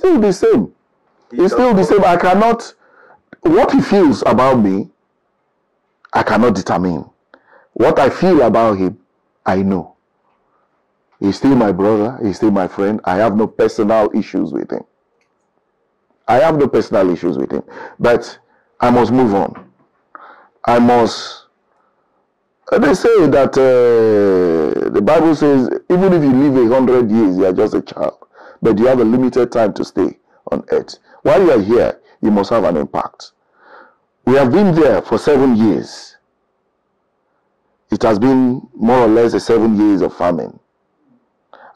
still the same. He's still the same. I cannot, what he feels about me, I cannot determine. What I feel about him, I know. He's still my brother. He's still my friend. I have no personal issues with him. I have no personal issues with him. But I must move on. I must... They say that the Bible says, even if you live 100 years, you are just a child. But you have a limited time to stay on earth. While you are here, you must have an impact. We have been there for 7 years. It has been more or less 7 years of famine.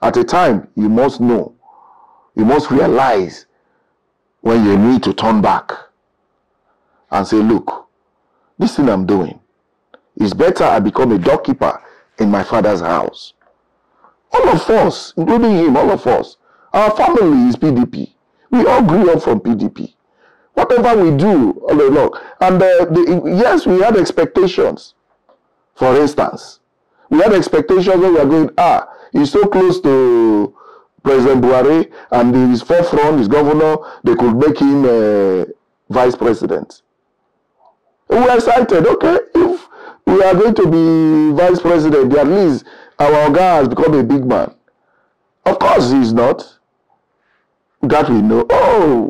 At a time, you must know, you must realize when you need to turn back and say, look, this thing I'm doing, it's better I become a doorkeeper in my father's house. All of us, including him, all of us, our family is PDP. We all grew up from PDP. Whatever we do all along. And yes, we had expectations. For instance, we had expectations when we were going, he's so close to President Buhari and his forefront, his governor, they could make him vice president. We were excited, okay, if we are going to be vice president, at least our guy has become a big man. Of course he's not. That we know.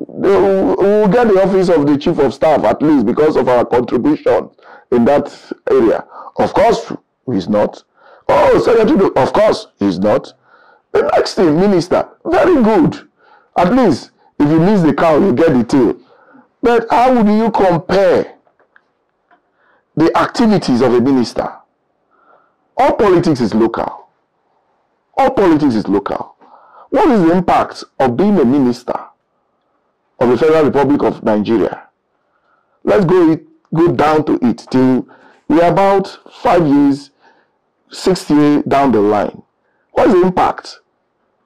We'll get the office of the chief of staff at least because of our contribution in that area. Of course he's not. Secretary, of course he's not. The next thing, minister, very good. At least if you miss the cow, you get the tail. But how would you compare the activities of a minister? All politics is local. All politics is local. What is the impact of being a minister of the Federal Republic of Nigeria? Let's go down to it till we are about 5 years, 6 years down the line. What is the impact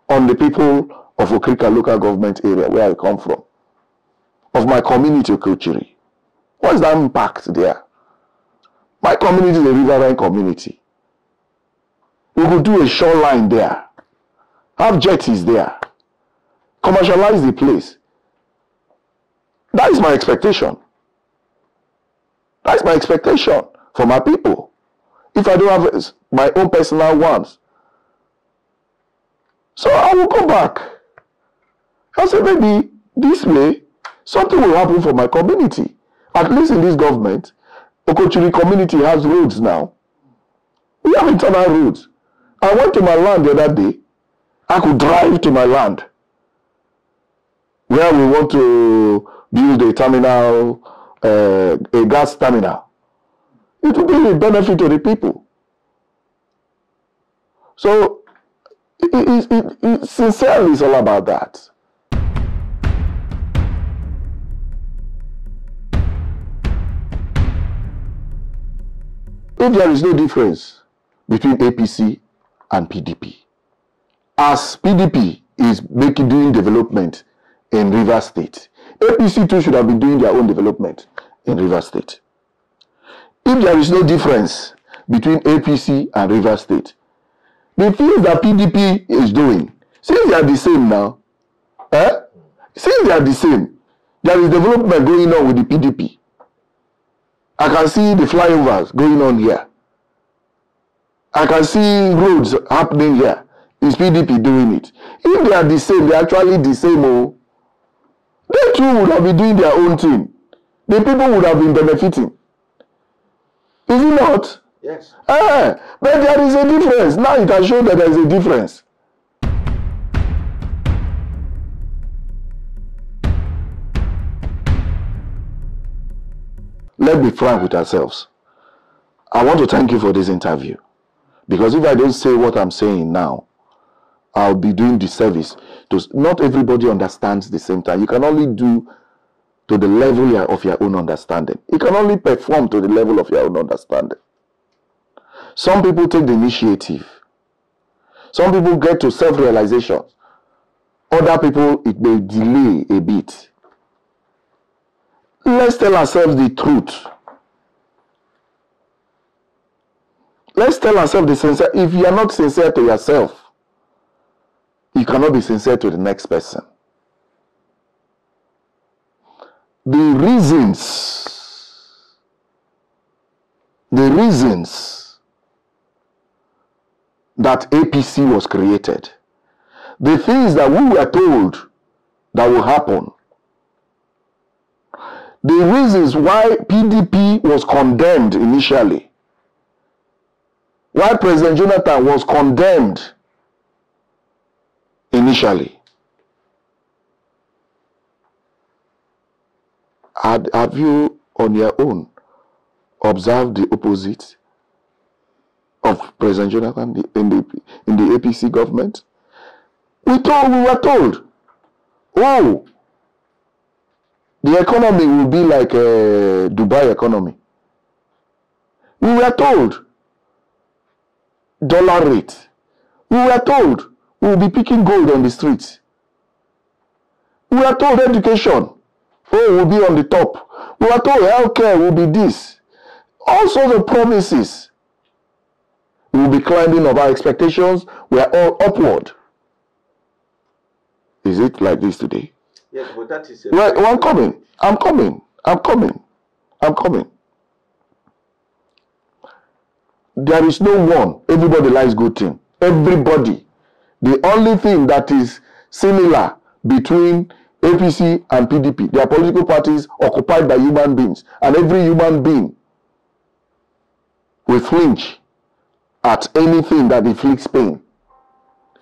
on the people of Okrika local government area where I come from? Of my community, Okochiri? What is that impact there? My community is a riverine community. We could do a shoreline there. Have jetties there. Commercialize the place. That is my expectation. That is my expectation for my people. If I don't have my own personal ones. So I will go back. I'll say maybe this way, something will happen for my community. At least in this government, Okochiri community has roads now. We have internal roads. I went to my land the other day. I could drive to my land where we want to build a terminal, a gas terminal. It will be a benefit to the people. So, sincerely, it's all about that. If there is no difference between APC and PDP, as PDP is doing development in Rivers State, APC too should have been doing their own development in Rivers State. If there is no difference between APC and Rivers State, the things that PDP is doing, since they are the same now, since they are the same, there is development going on with the PDP. I can see the flyovers going on here. I can see roads happening here. Is PDP doing it? If they are the same, they are actually the same. They too would have been doing their own thing. The people would have been benefiting. Is it not? Yes. But there is a difference. Now it has shown that there is a difference. Let's be frank with ourselves. I want to thank you for this interview. Because if I don't say what I'm saying now, I'll be doing disservice. Not everybody understands the same time. You can only do to the level of your own understanding. You can only perform to the level of your own understanding. Some people take the initiative. Some people get to self-realization. Other people, it may delay a bit. Let's tell ourselves the truth. Let's tell ourselves the sincere. If you are not sincere to yourself, you cannot be sincere to the next person. the reasons that APC was created, the things that we were told that will happen, the reasons why PDP was condemned initially, why President Jonathan was condemned initially. Have you on your own observed the opposite of President Jonathan in the APC government? We were told, oh, the economy will be like a Dubai economy. We were told dollar rate. We were told we will be picking gold on the streets. We were told education, oh, will be on the top. We were told healthcare will be this. All sorts of promises. We will be climbing up. Our expectations were all upward. Is it like this today? Yes, but that is... Well, I'm coming. There is no one. Everybody likes good thing. Everybody. The only thing that is similar between APC and PDP, they are political parties occupied by human beings. And every human being will flinch at anything that inflicts pain.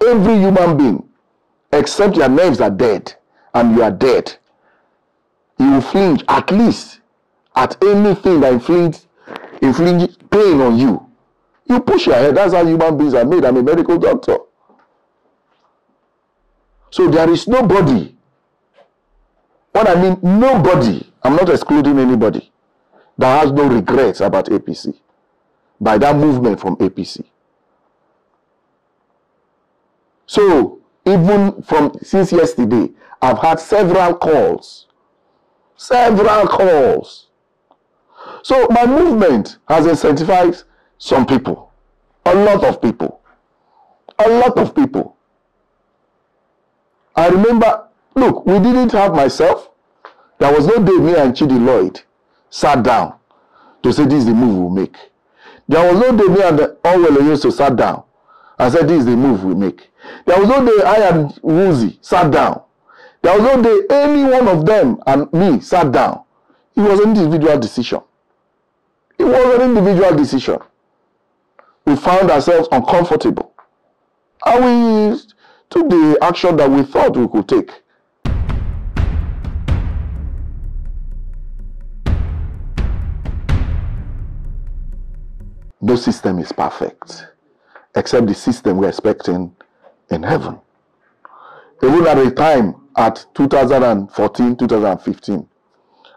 Every human being, except your nerves are dead and you are dead, you will flinch at least at anything that inflicts pain on you. You push your head. That's how human beings are made. I'm a medical doctor. So there is nobody. What I mean, nobody, I'm not excluding anybody, that has no regrets about APC by that movement from APC. So even since yesterday, I've had several calls. So my movement has incentivized some people, a lot of people. I remember, look, we didn't have myself. There was no day me and Chidi Lloyd sat down to say this is the move we'll make. There was no day me and Orwell Onyeso sat down and said this is the move we make. There was no day I and Woozy sat down. There was no day any one of them and me sat down. It was an individual decision. We found ourselves uncomfortable. And we took the action that we thought we could take. No system is perfect, except the system we're expecting in heaven. Even at a time at 2014, 2015,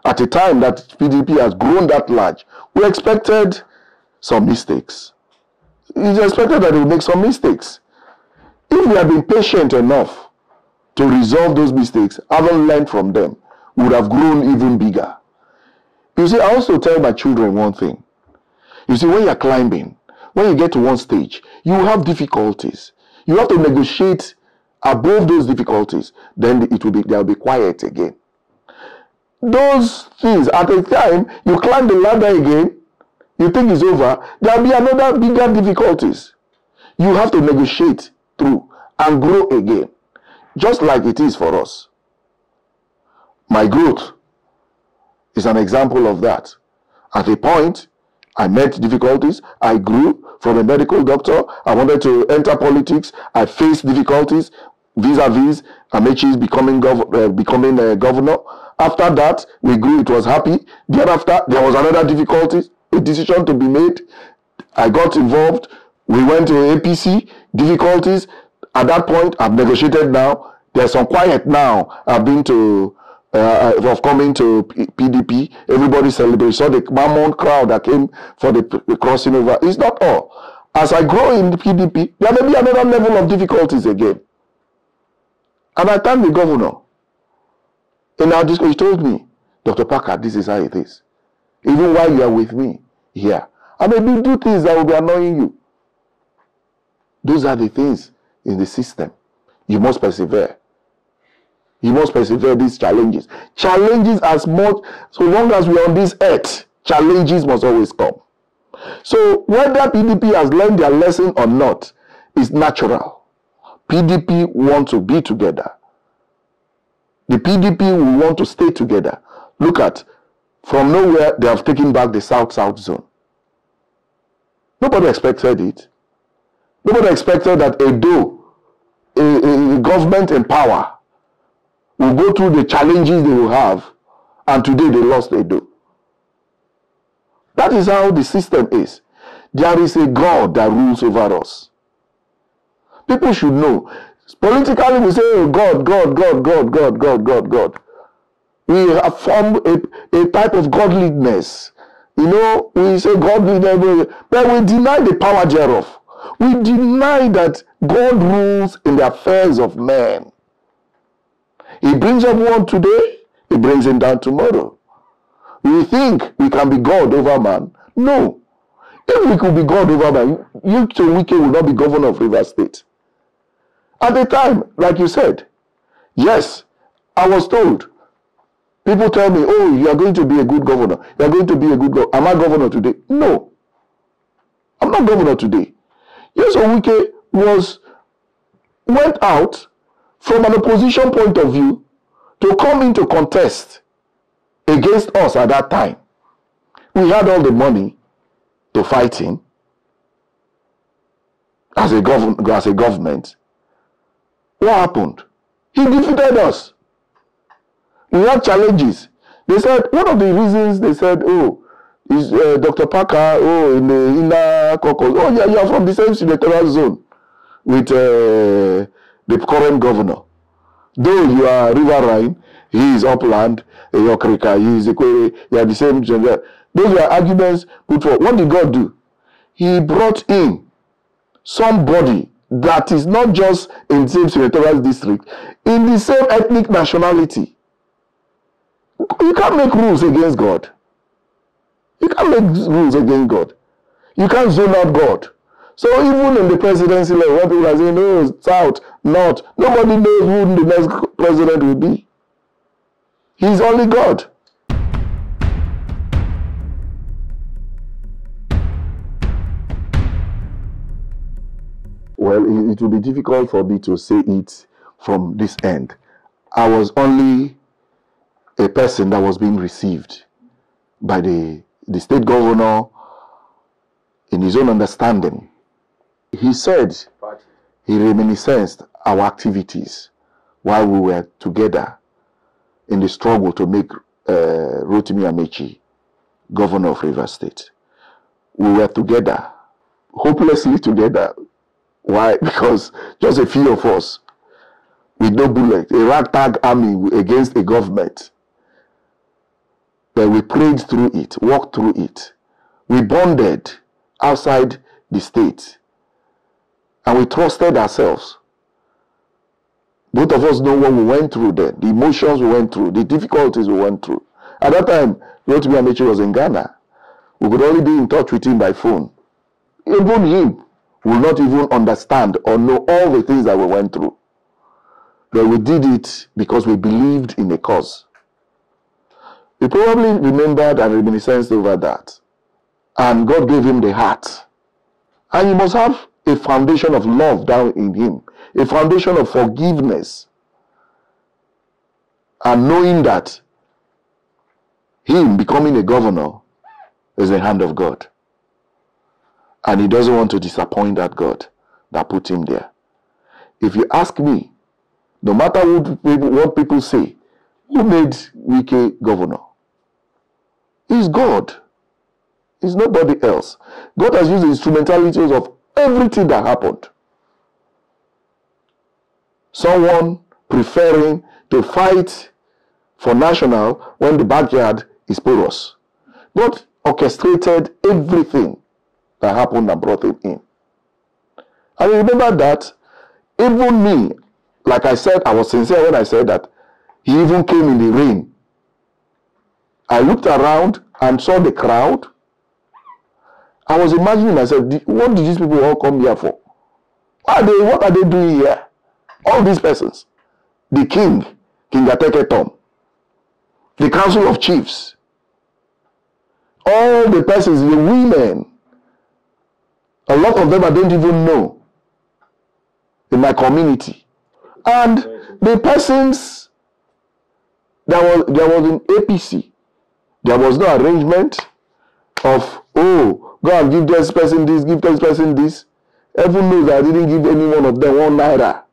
at a time that PDP has grown that large, we expected some mistakes. It's expected that it will make some mistakes. If we had been patient enough to resolve those mistakes, having learned from them, we would have grown even bigger. You see, I also tell my children one thing. You see, when you're climbing, when you get to one stage, you have difficulties. You have to negotiate above those difficulties. Then they'll be quiet again. Those things, at a time, you climb the ladder again, you think it's over, there'll be another bigger difficulties. You have to negotiate through and grow again. Just like it is for us. My growth is an example of that. At a point, I met difficulties. I grew from a medical doctor. I wanted to enter politics. I faced difficulties vis-a-vis Amechi's becoming a governor. After that, we grew. It was happy. Thereafter, there was another difficulty, a decision to be made. I got involved. We went to APC. Difficulties. At that point, I've negotiated now. There's some quiet now. I've been to of coming to PDP, everybody celebrated. Saw the mammoth crowd that came for the crossing over. It's not all. As I grow in the PDP, there may be another level of difficulties again. And I thank the governor. In our discussion, he told me, Dr. Parker, this is how it is. Even while you are with me here, I may do things that will be annoying you. Those are the things in the system. You must persevere. You must persevere these challenges. Challenges as much, so long as we are on this earth, challenges must always come. So whether PDP has learned their lesson or not is natural. PDP want to be together. The PDP will want to stay together. Look at, from nowhere, they have taken back the South-South zone. Nobody expected it. Nobody expected that a government in power, will go through the challenges they will have, and today they lost Edo. That is how the system is. There is a God that rules over us. People should know. Politically, we say, oh, God. We have formed a type of godliness. You know, we say godliness, but we deny the power thereof. We deny that God rules in the affairs of men. He brings up one today, he brings him down tomorrow. We think we can be God over man. No. If we could be God over man, Uche Wike will not be governor of Rivers State. At the time, like you said, yes, I was told. People tell me, oh, you are going to be a good governor. You are going to be a good governor. Am I governor today? No. I'm not governor today. Yes, Wike went out from an opposition point of view to come into contest against us at that time. We had all the money to fight him as a government. What happened? He defeated us. We had challenges. They said, one of the reasons they said, oh, is Dr. Parker, oh, in the inner caucus. Oh, yeah, you are from the same senatorial zone with the current governor. Though you are Riverine, he is Upland, Yokrika, he is Equere, you are the same gender. Those were arguments put forward. What did God do? He brought in somebody that is not just in the same senatorial district, in the same ethnic nationality. You can't make rules against God. You can't make rules against God. You can't zone out God. So even in the presidency level, what people are saying, no, South, North, nobody knows who the next president will be. He's only God. Well, it will be difficult for me to say it from this end. I was only a person that was being received by the state governor in his own understanding. He said he reminisced our activities while we were together in the struggle to make Rotimi Amaechi governor of Rivers State. We were together, hopelessly together. Why? Because just a few of us with no bullet, a ragtag army against a government. But we prayed through it, walked through it. We bonded outside the state. And we trusted ourselves. Both of us know what we went through then, the emotions we went through, the difficulties we went through. At that time, Rotimi Amaechi was in Ghana. We could only be in touch with him by phone. Even him will not even understand or know all the things that we went through. But we did it because we believed in a cause. We probably remembered and reminisced over that. And God gave him the heart. And he must have a foundation of love down in him. A foundation of forgiveness. And knowing that him becoming a governor is the hand of God. And he doesn't want to disappoint that God that put him there. If you ask me, no matter what people say, who made Wike governor? It's God. It's nobody else. God has used the instrumentalities of everything that happened. Someone preferring to fight for national when the backyard is porous. God orchestrated everything that happened and brought him in. And remember that even me, like I said, I was sincere when I said that he even came in the rain. I looked around and saw the crowd. I was imagining myself, what did these people all come here for? What are they doing here? All these persons. The king King Ateke Tom, the Council of Chiefs, all the persons, the women, a lot of them I don't even know in my community. And the persons there was in APC, there was no arrangement of, oh, go and give this person this, give this person this. Everyone knows that I didn't give any one of them 1 naira.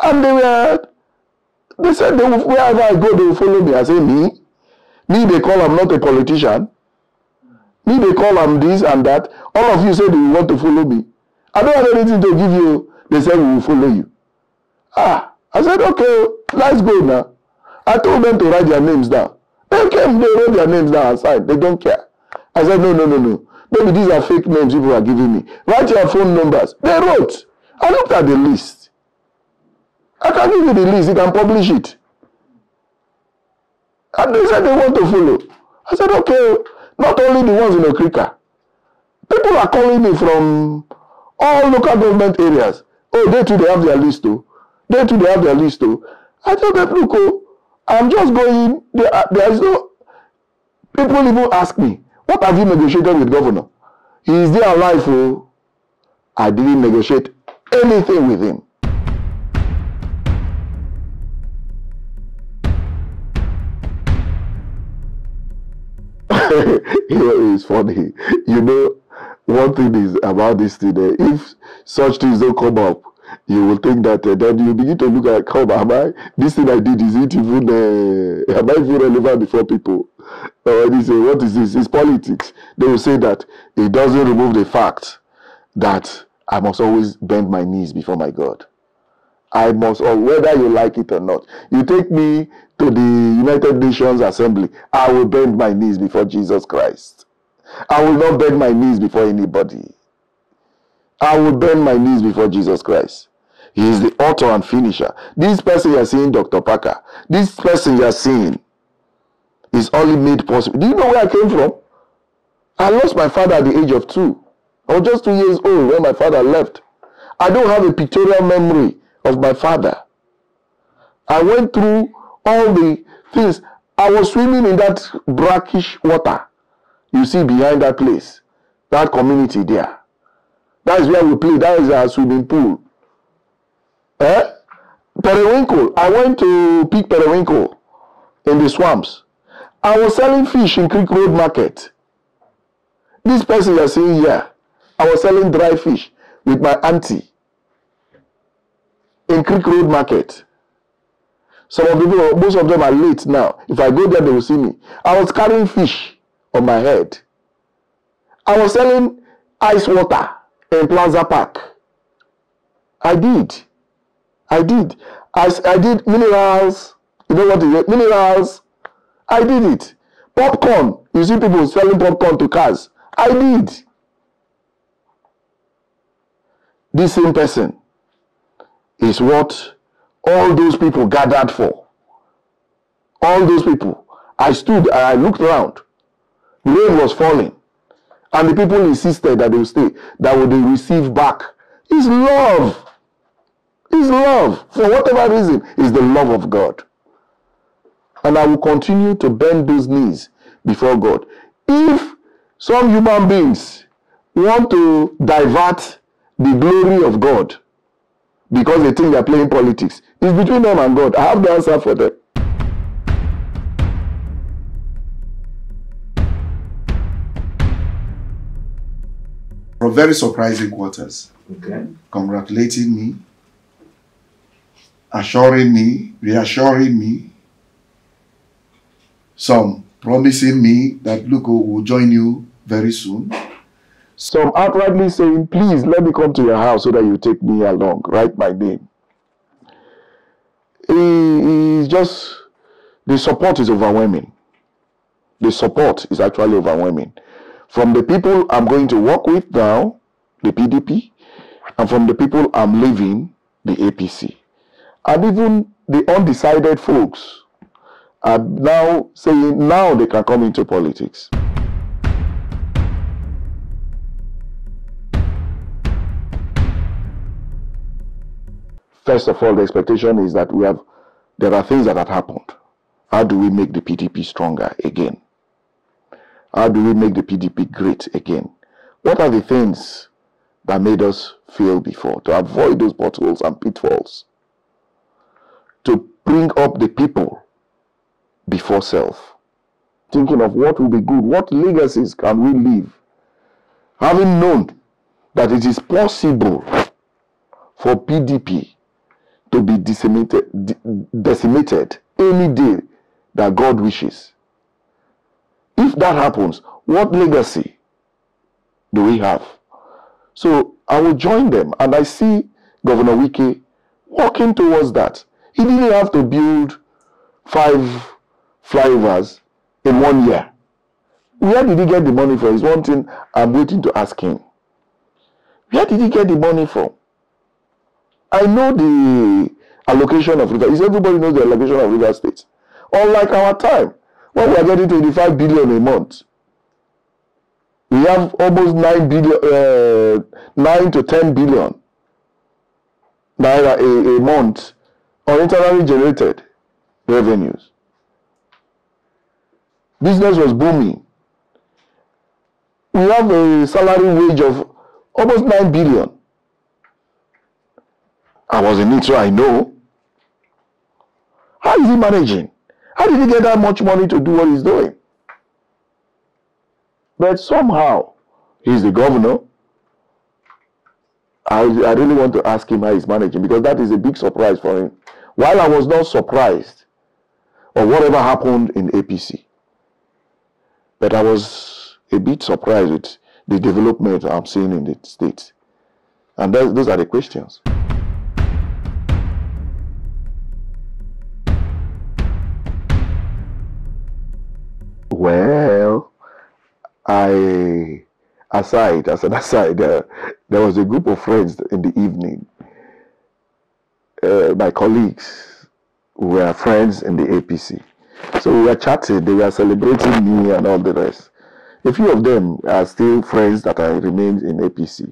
And they said, wherever I go, they will follow me. I say, me, they call I'm not a politician. Me, they call I'm this and that. All of you said you want to follow me. I don't have anything to give you. They said, we will follow you. I said, okay, let's go now. I told them to write their names down. They came, they wrote their names down outside. They don't care. I said, no. Maybe these are fake names people are giving me. Write your phone numbers. They wrote. I looked at the list. I can give you the list. You can publish it. And they said they want to follow. I said, okay. Not only the ones in Okrika. People are calling me from all local government areas. Oh, they too, they have their list too. They too, they have their list too. I tell them, look, oh, I'm just going. There is no. People even ask me, what have you negotiated with governor? He is there alive, oh. I didn't negotiate anything with him. It's funny. You know, one thing is about this today. If such things don't come up, you will think that then you begin to look at, this thing I did, is it even, am I even relevant before people? When you say, what is this? It's politics. They will say that it doesn't remove the fact that I must always bend my knees before my God. I must, or whether you like it or not. You take me to the United Nations Assembly, I will bend my knees before Jesus Christ. I will not bend my knees before anybody. I will bend my knees before Jesus Christ. He is the author and finisher. This person you are seeing, Dr. Parker, this person you are seeing is only made possible. Do you know where I came from? I lost my father at the age of 2. I was just 2 years old when my father left. I don't have a pictorial memory of my father. I went through all the things. I was swimming in that brackish water you see behind that place, that community there. That is where we play. That is our swimming pool. Periwinkle. I went to pick periwinkle in the swamps. I was selling fish in Creek Road Market. This person you are seeing here, I was selling dry fish with my auntie in Creek Road Market. Some of the people, most of them are late now. If I go there, they will see me. I was carrying fish on my head. I was selling ice water in Plaza Park. I did. I did minerals. You know what is it? Minerals. I did it. Popcorn. You see people selling popcorn to cars. I did. This same person is what all those people gathered for. All those people. I stood and I looked around. The rain was falling. And the people insisted that they would stay. That would they receive back. It's love. It's love. For whatever reason, it's the love of God. And I will continue to bend those knees before God. If some human beings want to divert the glory of God because they think they're playing politics, it's between them and God. I have the answer for them. From very surprising quarters. Okay. Congratulating me, assuring me, reassuring me, some promising me that look, we'll join you very soon. Some outrightly saying, please let me come to your house so that you take me along. Write my name. It's just, the support is overwhelming. The support is actually overwhelming. From the people I'm going to work with now, the PDP, and from the people I'm leaving, the APC. And even the undecided folks are now saying now they can come into politics. First of all, the expectation is that we have there are things that have happened. How do we make the PDP stronger again? How do we make the PDP great again? What are the things that made us fail before, to avoid those potholes and pitfalls, to bring up the people before self, thinking of what will be good, what legacies can we leave, having known that it is possible for PDP to be decimated any day that God wishes. If that happens, what legacy do we have? So I will join them, and I see Governor Wike working towards that. He didn't have to build 5 flyovers in 1 year. Where did he get the money from? Is one thing I'm waiting to ask him. Where did he get the money from? I know the allocation of Rivers. Everybody knows the allocation of Rivers State. Unlike our time, when we are getting 25 billion a month, we have almost 9 to 10 billion naira a month on internally generated revenues. Business was booming. We have a salary wage of almost 9 billion. I was in it, so I know. How is he managing? How did he get that much money to do what he's doing? But somehow, he's the governor. I really want to ask him how he's managing, because that is a big surprise for him. While I was not surprised of whatever happened in APC, but I was a bit surprised with the development I'm seeing in the state. And those are the questions. Well, as an aside, there was a group of friends in the evening. My colleagues were friends in the APC. So we were chatting, they were celebrating me and all the rest. A few of them are still friends that I remained in APC.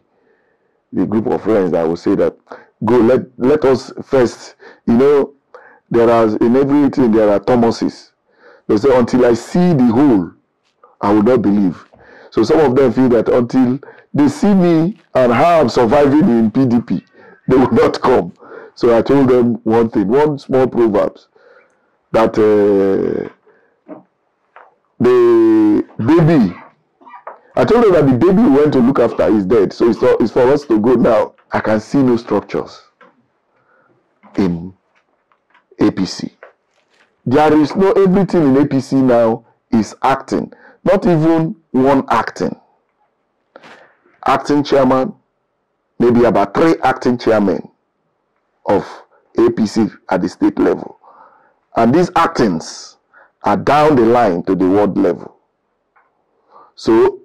The group of friends, I would say that, go, let us first, there are, in everything there are Thomases. They say, until I see the whole, I will not believe. So some of them feel that until they see me and how I'm surviving in PDP, they will not come. So I told them one thing, one small proverb, that the baby, I told them that the baby we went to look after is dead. So it's for us to go now. I can see no structures in APC. There is no, everything in APC now is acting. Not even one acting. Acting chairman, maybe about 3 acting chairmen of APC at the state level. And these actings are down the line to the ward level. So,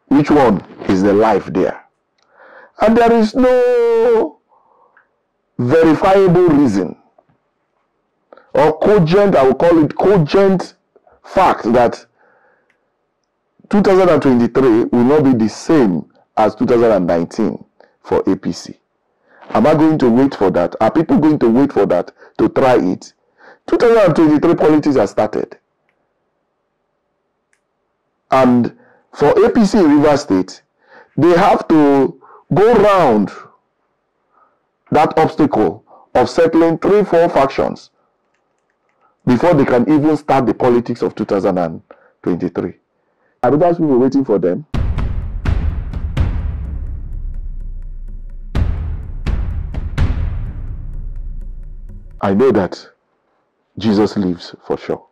which one is the life there? And there is no verifiable reason or cogent, I will call it cogent fact that 2023 will not be the same as 2019 for APC. Am I going to wait for that? Are people going to wait for that to try it? 2023 politics has started. And for APC in Rivers State, they have to go round that obstacle of settling 3-4 factions before they can even start the politics of 2023. Are those people waiting for them? I know that Jesus lives for sure.